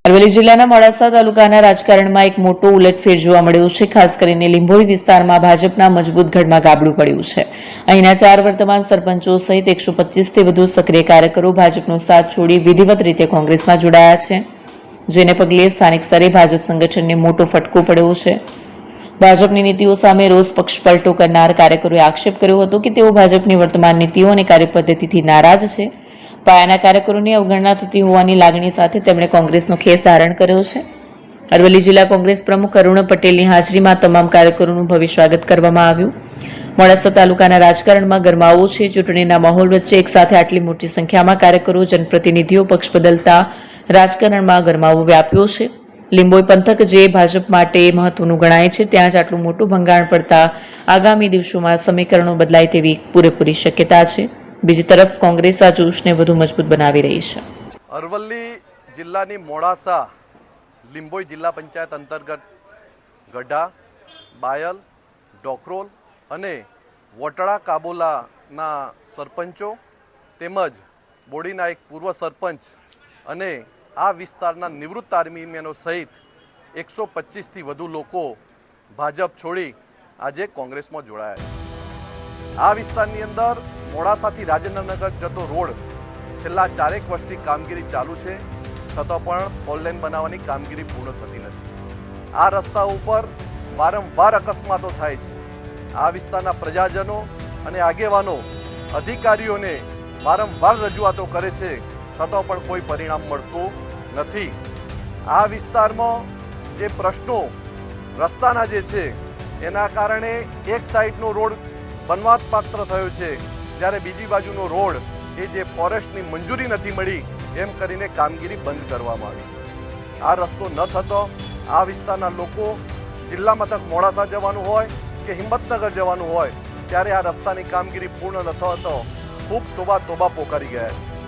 અરવલ્લી જિલ્લાના મોડાસા તાલુકાના રાજકારણમાં એક મોટો ઉલટફેર જોવા મળ્યો છે. ખાસ કરીને લીંબોઈ વિસ્તારમાં ભાજપના મજબૂત ગઢમાં ગાબડું પડ્યું છે. અહીંના 4 વર્તમાન સરપંચો સહિત 125થી વધુ સક્રિય કાર્યકરો ભાજપનો સાથ છોડી વિધિવત રીતે કોંગ્રેસમાં જોડાયા છે, જેને પગલે સ્થાનિક સ્તરે ભાજપ સંગઠનને મોટો ફટકો પડ્યો છે. ભાજપની નીતિઓ સામે રોષ પક્ષપલટો કરનાર કાર્યકરોએ આક્ષેપ કર્યો હતો કે તેઓ ભાજપની વર્તમાન નીતિઓ અને કાર્યપદ્ધતિથી નારાજ છે. પાયાના કાર્યકરોની અવગણના થતી હોવાની લાગણી સાથે તેમણે કોંગ્રેસનો ખેસ ધારણ કર્યો છે. અરવલ્લી જિલ્લા કોંગ્રેસ પ્રમુખ અરુણ પટેલની હાજરીમાં તમામ કાર્યકરોનું ભવ્ય સ્વાગત કરવામાં આવ્યું. મોડાસા તાલુકાના રાજકારણમાં ગરમાવો છે. ચૂંટણીના માહોલ વચ્ચે એકસાથે આટલી મોટી સંખ્યામાં કાર્યકરો, જનપ્રતિનિધિઓ પક્ષ બદલતા રાજકારણમાં ગરમાવો વ્યાપ્યો છે. લીંબોઈ પંથક જે ભાજપ માટે મહત્વનું ગણાય છે, ત્યાં જ આટલું મોટું ભંગાણ પડતા આગામી દિવસોમાં સમીકરણો બદલાય તેવી પૂરેપૂરી શક્યતા છે. બીજી તરફ કોંગ્રેસ આ જોશને વધુ મજબૂત બનાવી રહી છે. અરવલ્લી જિલ્લાની મોડાસા લીંબોઈ જિલ્લા પંચાયત અંતર્ગત ગઢા, બાયલ, ડોખરોલ અને વટડા કાબોલાના સરપંચો તેમજ બોડીના એક પૂર્વ સરપંચ અને આ વિસ્તારના નિવૃત્ત આર્મીમેનો સહિત 125થી વધુ લોકો ભાજપ છોડી આજે કોંગ્રેસમાં જોડાયા છે. આ વિસ્તારની અંદર મોડાસાથી રાજેન્દ્રનગર જતો રોડ છેલ્લા 4 વર્ષથી કામગીરી ચાલુ છે, છતાં પણ ફોરલેન બનાવવાની કામગીરી પૂર્ણ થતી નથી. આ રસ્તા ઉપર વારંવાર અકસ્માતો થાય છે. આ વિસ્તારના પ્રજાજનો અને આગેવાનો અધિકારીઓને વારંવાર રજૂઆતો કરે છે, છતાં પણ કોઈ પરિણામ મળતું નથી. આ વિસ્તારમાં જે પ્રશ્નો રસ્તાના જે છે એના કારણે એક સાઈડનો રોડ બનવાપાત્ર થયો છે, જ્યારે બીજી બાજુનો રોડ એ જે ફોરેસ્ટની મંજૂરી નથી મળી એમ કરીને કામગીરી બંધ કરવામાં આવી છે. આ રસ્તો ન થતો આ વિસ્તારના લોકો જિલ્લા મથક મોડાસા જવાનું હોય કે હિંમતનગર જવાનું હોય ત્યારે આ રસ્તાની કામગીરી પૂર્ણ ન થતો ખૂબ તોબા પોકારી ગયા છે.